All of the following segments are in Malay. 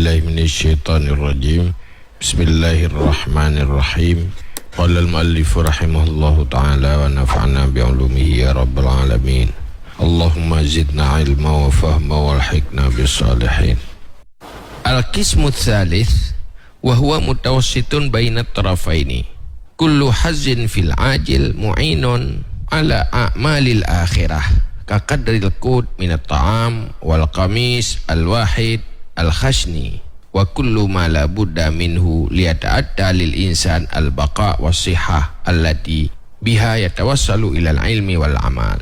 billahi minasyaitonir rajim. Bismillahirrahmanirrahim. Qala al-muallif rahimahullahu ta'ala wa nafa'na bi'ulumihi ya rabbal alamin. Allahumma zidna ilma wa fahma walhiqna bis-salihin. Al-qismu tsalits wa huwa mutawassitun baina tarafaini. Kullu hazzin fil ajil mu'inun ala a'malil akhirah. Kaqadril qut minat ta'am wal qamis al wahid al khashni wa kullu ma la budda minhu liyata'atta lil insan al baqa was sihah allati biha yatawassalu ilal ilmi wal amal.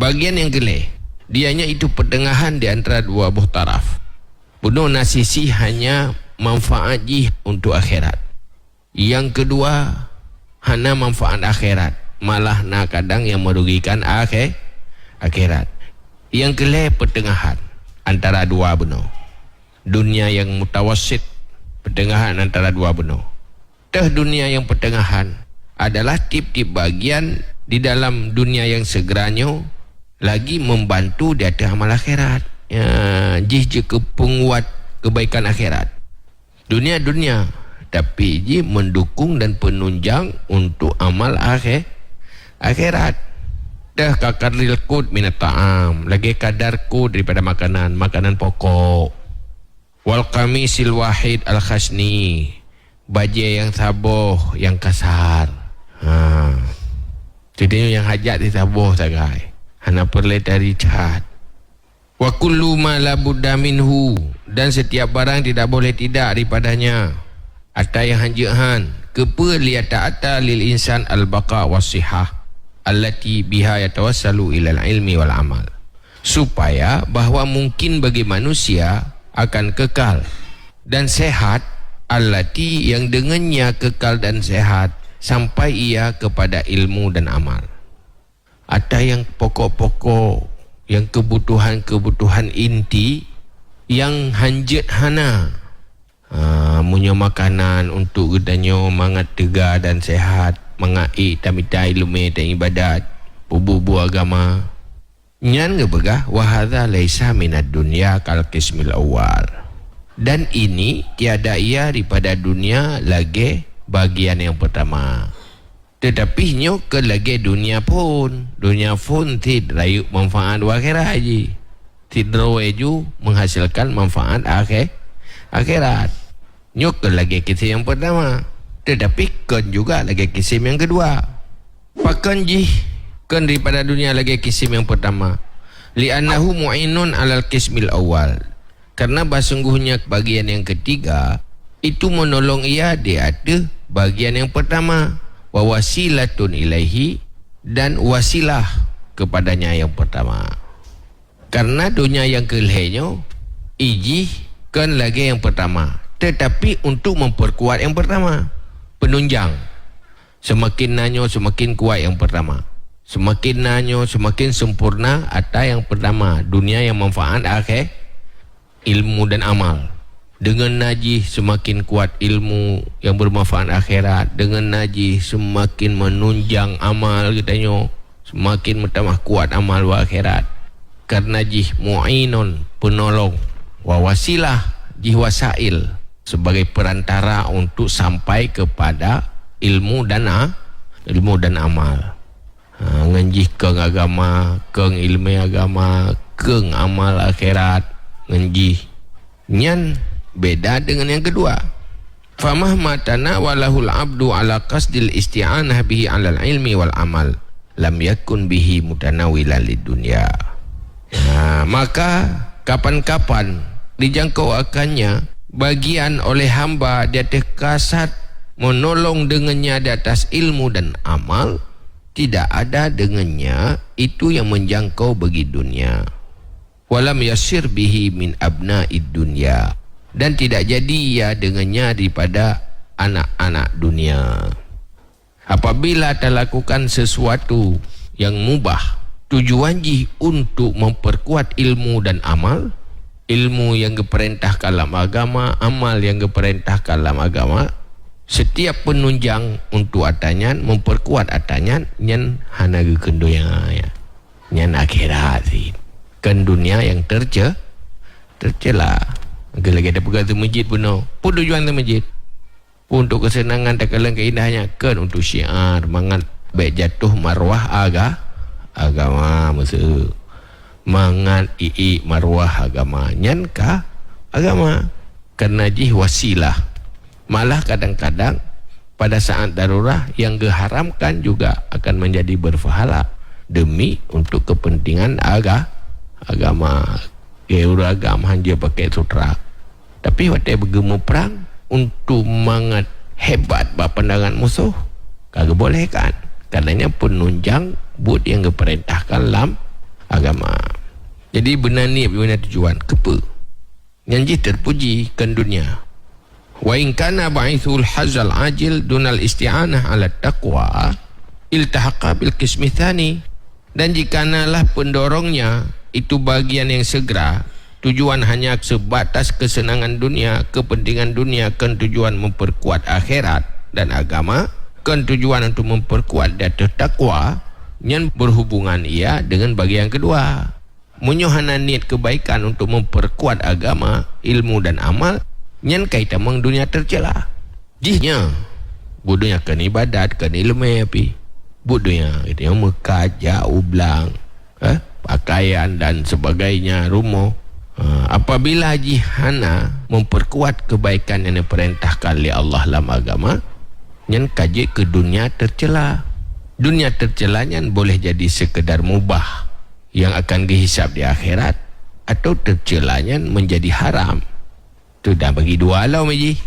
Bagian yang geleh, dianya itu pertengahan di antara dua buah taraf. Penuh nasisi hanya manfaat jih untuk akhirat. Yang kedua hanya manfaat akhirat, malah nak kadang yang merugikan akhirat. Yang kelih pertengahan antara dua benua. Dunia yang mutawassit, pertengahan antara dua benua. Dunia yang pertengahan adalah tip-tip bagian di dalam dunia yang segeranya lagi membantu di atas amal akhirat. Jih penguat kebaikan akhirat. Dunia tapi jih mendukung dan penunjang untuk amal akhirat. Dah kakaril qut minat ta'am, lagi kadar qut daripada makanan pokok. Wal qamisil wahid al khasni, baju yang saboh, yang kasar. Jadi yang hajat di saboh sagai. Hana perlu dari cat. Wa kullu ma la budda minhu, dan setiap barang tidak boleh tidak daripadanya. Ada yang hanjahan kepa liyata'ata lil insan al baqa was sihah allati biha yatawassalu ilal ilmi wal amal, supaya bahwa mungkin bagi manusia akan kekal dan sehat, allati yang dengannya kekal dan sehat sampai ia kepada ilmu dan amal. Ada yang pokok-pokok, yang kebutuhan inti yang hanjat hana, punya makanan untuk gedanyo mangat tegar dan sehat, mengai tamita ilmu dan ibadat, bubu agama. Nyan ngebegah wa hadza laisa minad dunya kal qismil awal. Dan ini tiada ia daripada dunia lagi bagian yang pertama. Tetapi nyo ke lagi dunia pun tid rayu manfaat akhirat haji. Tidroeju menghasilkan manfaat akhirat. Nyo ke lagi kisah yang pertama. Tetapi kan juga lagi kisim yang kedua. Pakan jih kan daripada dunia lagi kisim yang pertama. Li'annahu mu'inun alal kismil awal. Karena basungguhnya bagian yang ketiga itu menolong ia di atas bagian yang pertama. Wa wasilatun ilaihi, dan wasilah kepadanya yang pertama. Karena dunia yang kelihnya ijih kan lagi yang pertama. Tetapi untuk memperkuat yang pertama, penunjang. Semakin nanyo semakin kuat yang pertama, semakin nanyo semakin sempurna ada yang pertama, dunia yang manfaat akhir, ilmu dan amal. Dengan najih semakin kuat ilmu yang bermanfaat akhirat, dengan najih semakin menunjang amal katanya, semakin bertambah kuat amal wa akhirat. Karena jih mu'inun, penolong, wa wasilah, jih wasail, sebagai perantara untuk sampai kepada ilmu dan amal. Ngenjih keng agama, keng ilmu agama, keng amal akhirat, ngenjih. Nyan beda dengan yang kedua. Famahma tanawalahul abdu ala qasdil isti'anah bihi alal ilmi wal amal, lam yakun bihi mutanawilan lid dunya. Maka kapan-kapan dijangkau akannya bagian oleh hamba di atas kasat menolong dengannya di atas ilmu dan amal, tidak ada dengannya itu yang menjangkau bagi dunia. Walam yasir bihi min abna'id dunya, dan tidak jadi ia dengannya daripada anak-anak dunia. Apabila terlakukan sesuatu yang mubah, tujuan jih untuk memperkuat ilmu dan amal, ilmu yang diperintahkan dalam agama, amal yang diperintahkan dalam agama, setiap penunjang untuk atanyan, memperkuat atanyan, nyan hana gekendoya ya, nyan akhirat sih, kan dunia yang tercela. Lagi ada pegang tu masjid pun pun tujuan tu masjid pun untuk kesenangan tak kalah keindahnya kan untuk syiar mangat baik jatuh marwah agama masa mangat marwah agama nyan ka agama kerana jih wasilah. Malah kadang-kadang pada saat darurat yang diharamkan juga akan menjadi berpahala demi untuk kepentingan agama. Agama hanya pakai sutra. Tapi waktu bergemu perang untuk mangat hebat pandangan musuh kagak boleh kan. Karenanya penunjang but yang diperintahkan dalam agama. Jadi benar ni benar tujuan kepa. Yang terpuji kan dunia. Wa in kana ba'ithul hazal ajil dunal isti'anah ala taqwa iltahaqa bil qismi tsani. Dan jikanalah pendorongnya itu bagian yang segera, tujuan hanya sebatas kesenangan dunia, kepentingan dunia, kan tujuan memperkuat akhirat dan agama, kan tujuan untuk memperkuat data takwa, yang berhubungan ia dengan bagian kedua. Menyohana niat kebaikan untuk memperkuat agama, ilmu dan amal, yang kaitan meng dunia tercela. Jihnya, budunya kan ibadat, kan ilmu api. Budunya, itu yang mekat, jauh belang, pakaian dan sebagainya, rumah. Apabila jihana memperkuat kebaikan yang diperintahkan oleh Allah dalam agama, yang kaji ke dunia tercela. Dunia tercelanya boleh jadi sekedar mubah yang akan dihisap di akhirat, atau tercelanya menjadi haram. Itu dah bagi dua alau maji.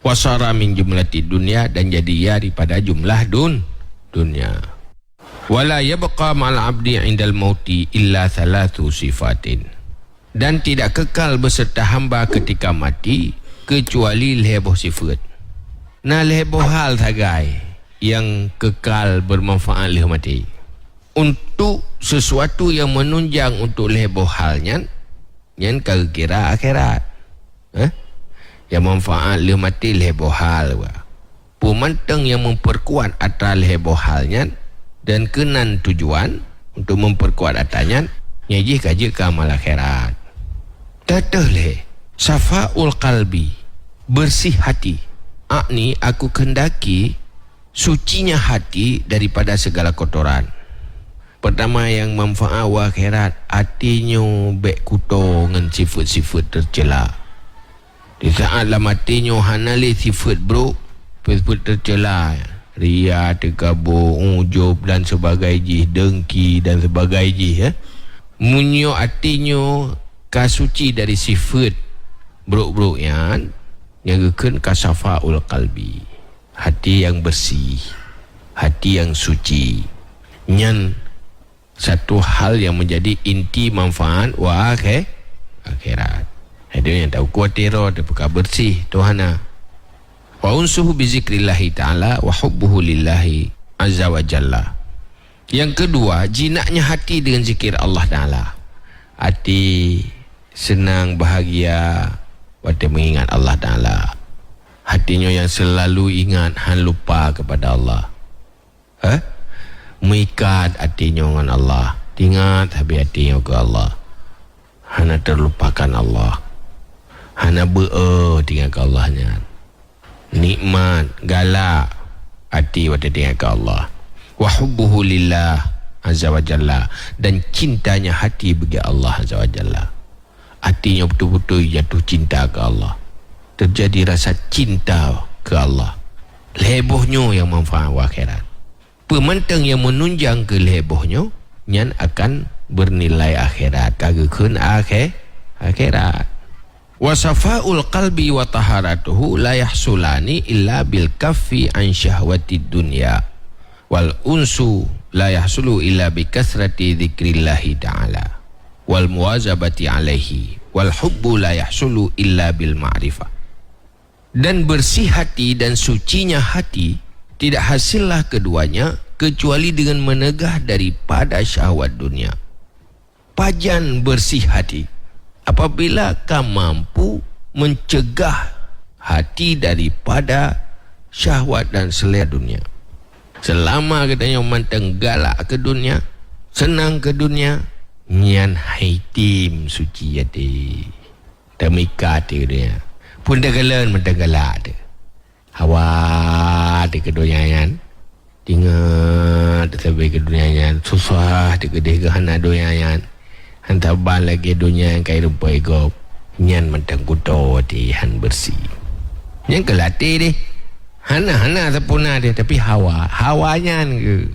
Wasara min jumlati dunia, dan jadi ia daripada jumlah dunia. Wala yabqa ma'al abdi indal mauti illa thalathu sifatin. Dan tidak kekal beserta hamba ketika mati kecuali leboh sifat. Nah leboh hal tagai yang kekal bermanfaat leh mati. Untuk sesuatu yang menunjang untuk leboh halnya, yang kira akhirat. Yang manfaat leh mati leboh hal. Pemantang yang memperkuat atas leboh halnya dan kenan tujuan untuk memperkuat atanya, nyajih kaji ke amal akhirat. Tatah leh safaul qalbi, bersih hati. Akni aku kendaki sucinya hati daripada segala kotoran. Pertama yang manfaat wa akhirat, hatinya bek kuto dengan sifat-sifat tercela. Di saat lah matinya hanali sifat bro, sifat tercela, ria, terkabur, ujub dan sebagainya, dengki dan sebagainya. Munyo hatinya kasuci dari sifat buruk-buruk yang keken kasafaul qalbi, hati yang bersih, hati yang suci. Nyan satu hal yang menjadi inti manfaat wa akhirat. Ada yang tahu kuatir dia buka bersih Tuhana. Wa unsuhu bi zikrillahi ta'ala wa hubbuhu lillahi azza wa jalla. Yang kedua, jinaknya hati dengan zikir Allah Ta'ala. Hati senang, bahagia waktu mengingat Allah Ta'ala. Hatinya yang selalu ingat, han lupa kepada Allah. Mengikat hatinya dengan Allah. Ingat habis hatinya ke Allah. Hana terlupakan Allah. Hana tinggal ke Allahnya. Nikmat, galak hati waktu tinggal ke Allah. Wa hubbuhu lillah azza wa jalla, dan cintanya hati bagi Allah azza wa jalla. Hatinya betul-betul jatuh cinta ke Allah, terjadi rasa cinta ke Allah. Lebohnya yang manfaat akhirat. Pemantang yang menunjang ke lebohnya, nyan akan bernilai akhirat, kagakun akhirat. Wasafaul qalbi wa taharatuhu la yahsulani illa bil kaffi an syahwatid dunya. Wal unsu la yahsulu illa bi kasrati dzikrillahi ta'ala wal muwazabati alaihi wal hubbu la yahsulu illa bil ma'rifah. Dan bersih hati dan sucinya hati tidak hasillah keduanya kecuali dengan menegah daripada syahwat dunia. Pajan bersih hati apabila kamu mampu mencegah hati daripada syahwat dan selera dunia. Selama katanya manteng galak ke dunia, senang ke dunia, nyan haitim suci hati. Temikat dia pun dagalan mendegalak dia. Hawa di kedonyangan. Tinggal terlebih kedonyangan. Susah di kedih kehana donyangan. Hantaban lagi dunia yang kaya rupai gop. Nyan mentang kudo di han bersih. Yang kelatih deh. Hana sepuna dia. Tapi hawanya ke.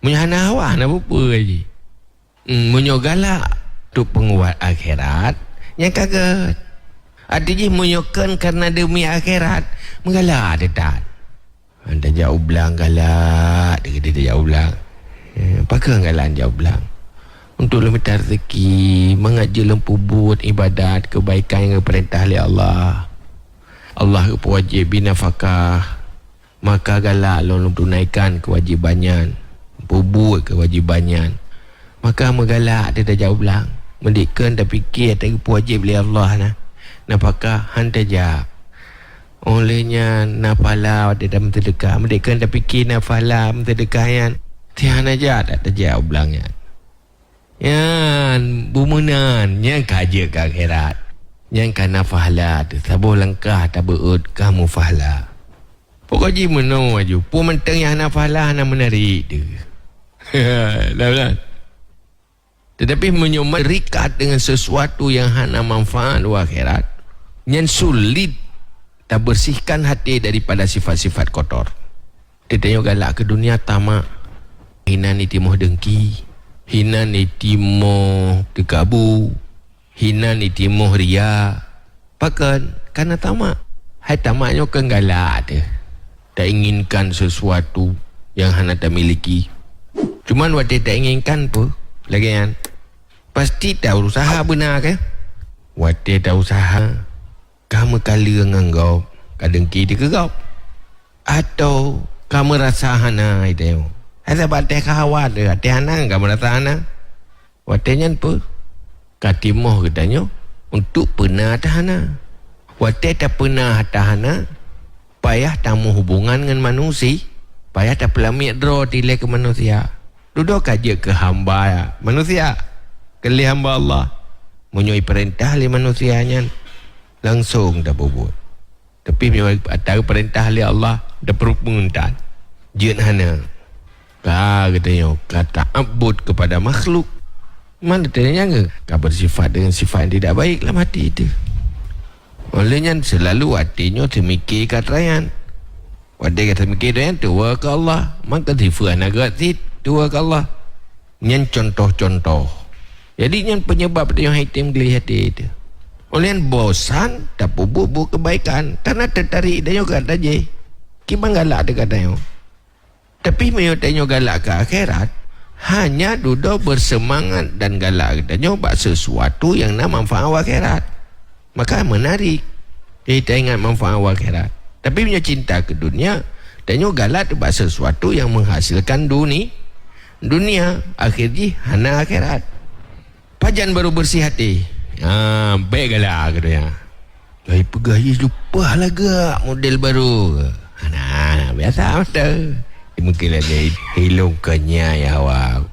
Menyana hawa, hana apa lagi. Menyogalak tu penguat akhirat. Yang kaget. Artinya menyokan karena demi akhirat. Menggalak dia tak. Anda jauh belang galak. Dia jauh belang. Apakah galak jauh belang? Untuk meminta rezeki, mengaji lempu buat ibadat, kebaikan yang perintah oleh Allah. Allah wajib binafakah. Maka galak lalu tunaikan kewajibannya. Buat kewajibannya. Maka menggalak dia dah jauh belang. Mendikkan dah fikir tak wajib oleh Allah nah. Napakah hantar jak. Olehnya nafala dia dah menterdekah. Mendikkan dah fikir nafala menterdekahnya. Tihan aja tak terjauh belangnya. Yan bumunan yang kaja ke akhirat. Yang kana fahla tu sabuh langkah tak beut kamu fahla. Pokoknya meno aju. Pun menteng yang hana fahla hana menarik tu. Dah. Tetapi menyumerikat dengan sesuatu yang hana manfaat di akhirat. Yang sulit tak bersihkan hati daripada sifat-sifat kotor. Dia tengok galak ke dunia tamak. Hina ni timoh dengki. Hina ni timoh dekabu. Hina ni timoh ria. Pakan karena tamak. Hai tamaknya kan galak dia. Tak inginkan sesuatu yang hana tak miliki. Cuman waktu tak inginkan apa lagi kan. Pasti tak usaha benar ke? Waktu tak usaha kamu kali dengan kau kadengki dia ke kau. Atau kamu rasa hana itu. Ada batai kawan dia. Hati hana kamu rasa hana. Waktunya apa? Katimoh katanya untuk pernah tahana. Waktu tak pernah tahana, payah tamu hubungan dengan manusia, payah tak pelamik draw tilai ke manusia. Duduk aja ke hamba manusia, ke hamba Allah, menyui perintah oleh manusianya, langsung dah buat. Tapi antara perintah oleh Allah, dah perhubungan. Jian hana. Katanya, kata abud kepada makhluk. Mana tanya ke? Kau bersifat dengan sifat yang tidak baik dalam hati itu. Olehnya selalu hatinya termikir katrayan. Wadah kata mikir doyan tua ke Allah. Maka sifat nagat tua ke Allah. Yang contoh-contoh. Jadi yang penyebab dia yang hitam geli hati itu. Olehnya bosan tak bubuh kebaikan. Karena tertarik dia juga saja. Kibang galak dia katanya. Tapi menyotanya galak ke akhirat. Hanya duduk bersemangat dan galak kita nyoba sesuatu yang nak manfaat akhirat. Maka menarik. Kita ingat manfaat akhirat. Tapi punya cinta ke dunia, dan nyoba galak buat sesuatu yang menghasilkan dunia. Akhirnya hana akhirat. Pajan baru bersih hati. Baik galak katanya. Lai pegaya lupa lah gak model baru. Hana biasa mata. Mungkin ada hilangkannya ya awak.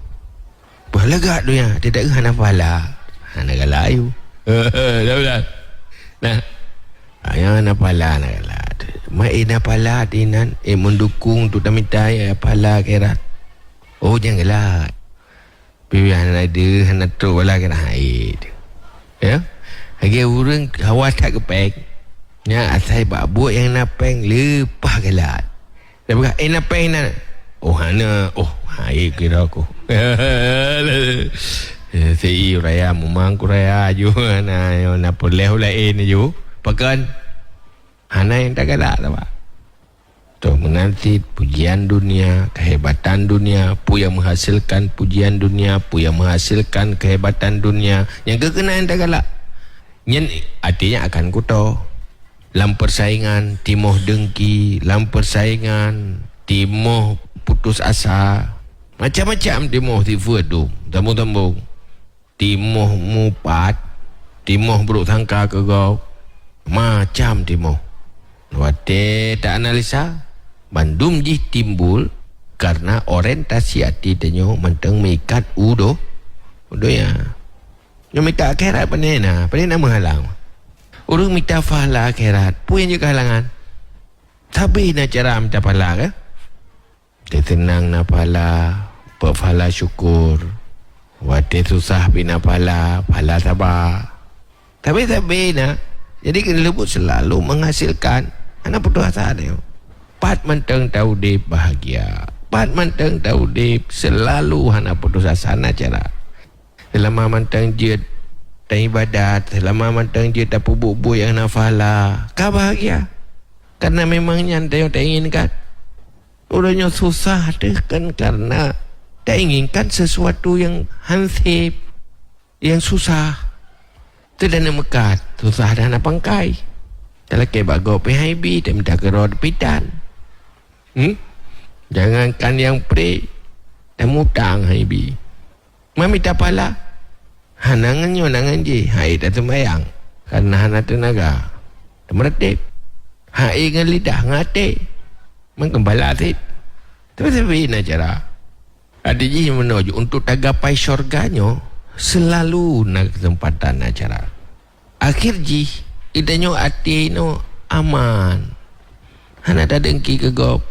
Pahala gak tu ya? Tidak ke hana pahala. Hana galak ayu. Dah. Nah. Yang hana pahala hana galak. Mai hana pahala dinan. Mendukung tu tamita ya pahala akhirat. Oh jangan galak. Pilih hana ada. Hana tu pahala akhirat. Ya. Lagi orang hawa tak kepek. Ya asal buat yang napeng. Lepas galak. Dia berkata, napeng nak? Oh, hana. Oh, hai kira aku. Sei raya, memang ku raya ju. Na boleh lain ju. Pakan. Hana yang tak galak tak pak. Tu menanti pujian dunia, kehebatan dunia, pu yang menghasilkan pujian dunia, pu yang menghasilkan kehebatan dunia. Yang kekenaan tak galak. Yang artinya akan kuto. Dalam persaingan timoh dengki, dalam persaingan timoh putus asa, macam-macam timoh tifu tu, tambung-tambung timoh mupat, timoh buruk sangka ke kau, macam timoh. Wate tak analisa, bandum ji timbul karena orientasi hati tenyo menteng mengikat udo ya. Yang mereka akhirat panena menghalang. Orang minta pahala akhirat, puan je kehalangan. Tapi nak cara minta pahala ke? Dia tenang nak pahala, pahala syukur. Wate susah bina pahala, pahala sabar. Tapi nak. Jadi kena lebut selalu menghasilkan. Anak putus asa dia. Pat menteng tahu dia bahagia. Pat menteng tahu dia selalu anak putus asa nak cara. Selama menteng je dan ibadat, selama menteng je tak pubuk-buk yang nak pahala, kau bahagia. Karena memangnya anda yang tak inginkan. Orangnya susah deh kan karena tak inginkan sesuatu yang hansip, yang susah. Itu dah nak mekat, susah dah nak pangkai. Kalau kaya bago PHB, dia minta kerod pitan. Jangankan yang pre, dah mutang HB. Mami tak pala. Hanangannya nangan je, hai dah sembayang. Karena hana tenaga. Dah meretip. Hai dengan lidah ngate. Mengembala atit. Tapi nak cara. Ada je yang menuju untuk tagapai syurganya. Selalu nak kesempatan nak cara. Akhir je. Idanya hati no aman. Hana tak dengki ke gop.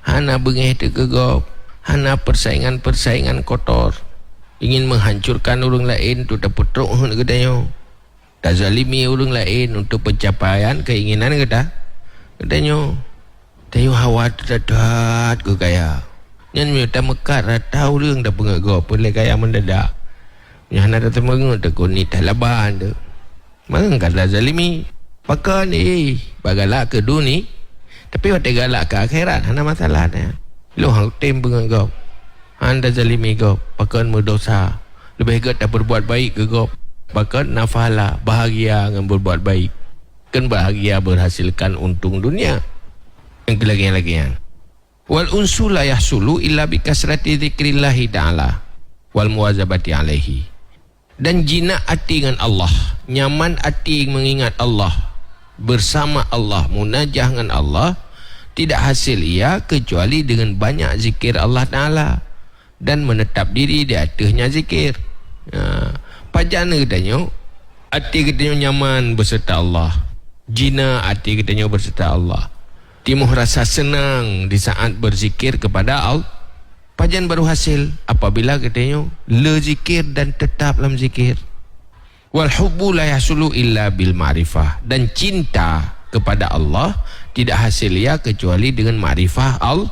Hana bengih ke gop. Hana persaingan-persaingan kotor. Ingin menghancurkan orang lain untuk terputruk katanya. Tak zalimi orang lain untuk pencapaian keinginan kata. Katanya. Tayo hawa terdadat ke kaya. Yang minta mekat tahu orang dah pengagap boleh kaya mendadak. Yang nak datang mengut aku ni tak laban tu. Mana kata zalimi. Pakai ni bagalak ke dunia. Tapi waktu galak ke akhirat hana masalah dia. Lo hang tim pengagap. Anda zalimi kau, pakai berdosa. Lebih baik tak berbuat baik ke kau. Pakai nafahala, bahagia dengan berbuat baik. Kan bahagia berhasilkan untung dunia. Yang kelagi-lagian. Wal unsu la yahsulu illa bi kasrati dzikrillahi ta'ala wal muwazabati alaihi. Dan jinak hati dengan Allah, nyaman hati mengingat Allah, bersama Allah, munajah dengan Allah, tidak hasil ia kecuali dengan banyak zikir Allah Ta'ala dan menetap diri di atasnya zikir. Pajana katanya, hati katanya nyaman berserta Allah, jina hati katanya berserta Allah, timuh rasa senang di saat berzikir kepada Allah. Pajan baru hasil apabila katanya le zikir dan tetap dalam zikir. Wal hubbu la yahsulu illa bil ma'rifah. Dan cinta kepada Allah tidak hasil ia kecuali dengan ma'rifah Allah.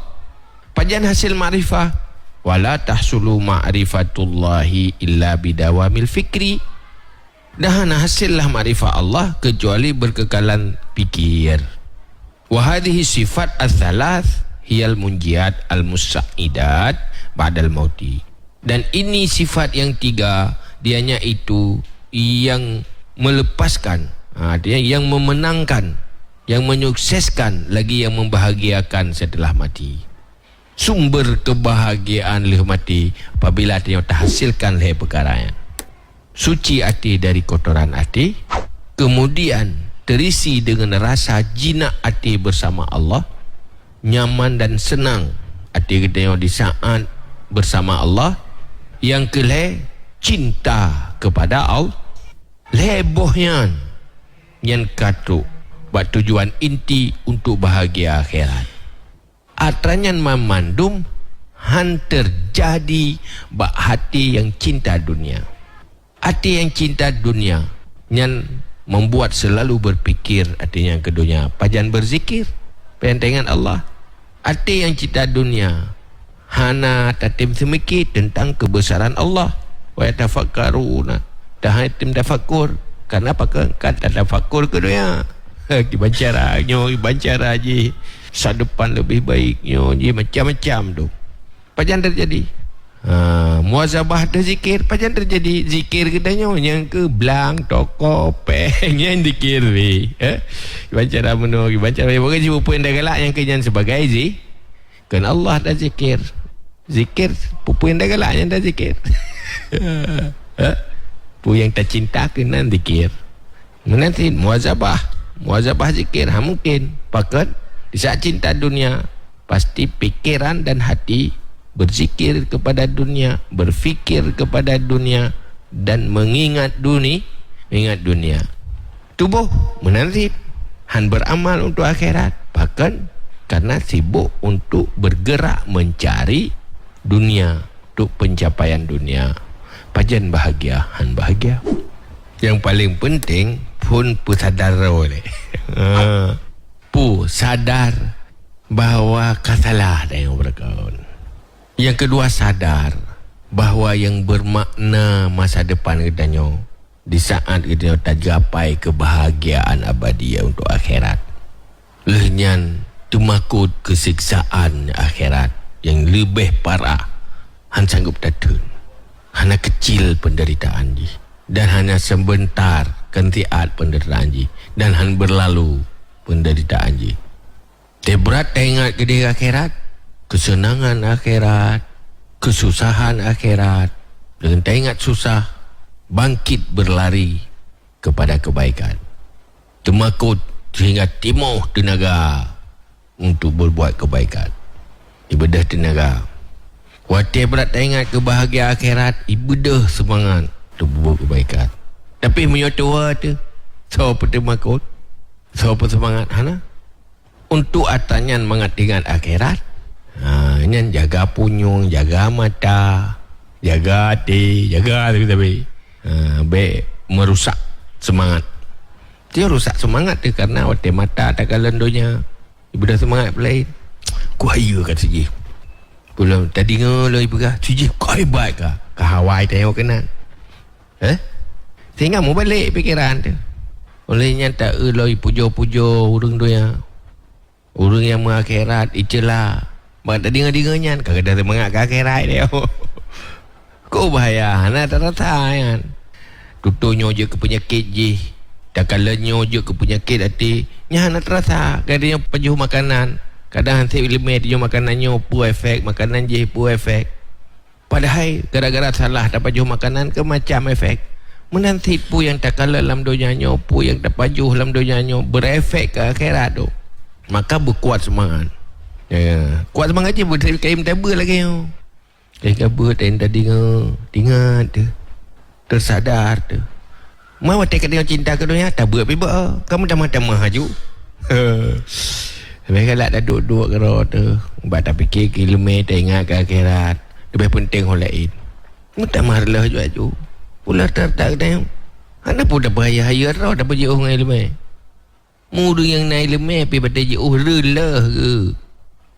Pajan hasil ma'rifah. Wala tahsulu ma'rifatullahi illa bidawamil fikri. Dan hasillah ma'rifah Allah kecuali berkekalan fikir. Wahadihi sifat al-thalath hiyal munjiat al-musa'idat ba'dal mauti. Dan ini sifat yang tiga, dianya itu yang melepaskan, yang memenangkan, yang menyukseskan, lagi yang membahagiakan setelah mati. Sumber kebahagiaan leh mati apabila dia terhasilkan leh perkara yang suci hati dari kotoran hati, kemudian terisi dengan rasa jinak hati bersama Allah, nyaman dan senang hati kita di saat bersama Allah. Yang kelih cinta kepada Allah, lebohnya yang katuk buat tujuan inti untuk bahagia akhirat. Atranyan memandum han terjadi bak hati yang cinta dunia. Hati yang cinta dunia yang membuat selalu berfikir hati yang ke dunia. Pajan berzikir pentingan Allah. Hati yang cinta dunia hana tatim semikit tentang kebesaran Allah. Wa yatafakkaruna. Dah hatim tafakkur. Kenapa kan tafakkur ke dunia? Ibacara je masa depan lebih baiknya je, macam-macam tu pajan terjadi. Muazabah ada zikir pajan terjadi. Zikir katanya yang ke belang toko peng yang zikir ni ibacara menurut ibacara bukan cuba pun dah galak yang kenyan sebagai kan Allah dah zikir pupun dah galak yang dah zikir pu yang tak cinta kena zikir menanti muazabah zikir mungkin pakat di saat cinta dunia pasti pikiran dan hati berzikir kepada dunia, berfikir kepada dunia dan mengingat dunia. tubuh menanzib. Han beramal untuk akhirat, bahkan karena sibuk untuk bergerak mencari dunia, untuk pencapaian dunia. Pajan bahagia, han bahagia. Yang paling penting pun sadar oleh sadar bahawa kasalah dah yang berkawan. Yang kedua, sadar bahawa yang bermakna masa depan katanya di saat kita tercapai kebahagiaan abadi untuk akhirat. Lenyan temakut kesiksaan akhirat yang lebih parah. Han sanggup datun. Hanya kecil penderitaan ji. Dan hanya sebentar kentiat penderitaan ji. Dan han berlalu penderitaan ji. Berat ingat ke diri akhirat, kesenangan akhirat, kesusahan akhirat. Dengan ingat susah, bangkit berlari kepada kebaikan. Temakut sehingga timuh tenaga untuk berbuat kebaikan. Ibadah tenaga. Waktu berat ingat kebahagiaan akhirat, ibadah semangat untuk berbuat kebaikan. Tapi menyotua tu, siapa temakut? Siapa semangat? Hana? Untuk atanyan mengatingan akhirat, nyan jaga punyung, jaga mata, jaga hati, jaga tapi baik merusak semangat. Dia rusak semangat dia karena waktu mata tak kalendonya. Ibu dah semangat lain. Kuaya kan siji. Pulang tadi ngelo ibu kah? Siji kau hebat kah? Kahawai tengok kenan. Sehingga mau balik pikiran tu. Olehnya tak eloi pujo-pujo urang doya. Urang yang mengakhirat icelah. Mak tadi ngadi-nganyan kagak ada semangat ke akhirat dia. Kau bahaya, nak rata kan. Tutunya je ke penyakit je. Tak kalanya je ke penyakit hati. Nya nak terasa kadang pejuh makanan. Kadang hantar limit dia makanannya pu efek, makanan je pu efek. Padahal gara-gara salah tak pejuh makanan ke macam efek. Menanti pu yang tak kalah dalam dunianya, pu yang tak pejuh dalam dunianya berefek ke akhirat tu. Maka berkuat semangat. Ya, kuat semangat je boleh kaim table lagi tu. Kaim table tadi ingat tu. Tersadar tu. Mau tak kena cinta ke dunia tak buat piba. Kamu dah mah haju. Mereka lah dah duduk kero tu. Buat tak fikir kilometer ingat ke akhirat. Lebih penting hal lain. Mudah marlah haju. Pula tak dah. Ana pun dah bahaya hayar dah pergi orang ilmu. Muda yang naik lemah pergi pada jauh relah ke.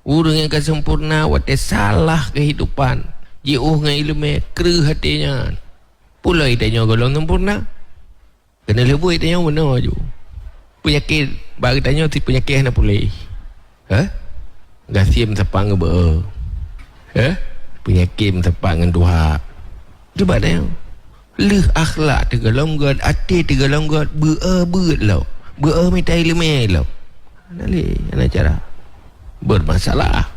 Orang yang akan sempurna waktu salah kehidupan. Jauh dengan ilmu kera hatinya. Pula itanya golong sempurna. Kena lebih itanya mana je. Penyakit bagi tanya si penyakit nak pulih. Gasim sepak dengan ber. Penyakit sepak dengan duha. Cuba tanya. Leh akhlak tergelonggat, hati tergelonggat, ber lah. Minta ilmu lah. Ana cara bermasalah.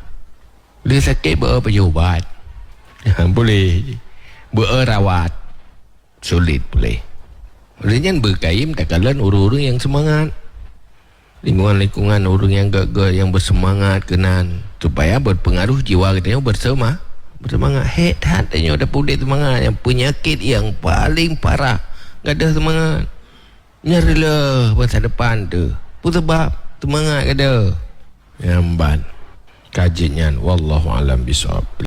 Dia sakit berubat. Boleh. Berawat sulit boleh. Jangan berkaim tak kalan orang-orang yang semangat. Lingkungan-lingkungan orang yang gagal, yang bersemangat kenan supaya berpengaruh jiwa kita bersemangat. Head tanya ada pulih semangat. Yang penyakit yang paling parah tak ada semangat. Nyarilah masa depan tu. Sebab semangat ada. Nyamban. Kajian wallahu alam bisawab.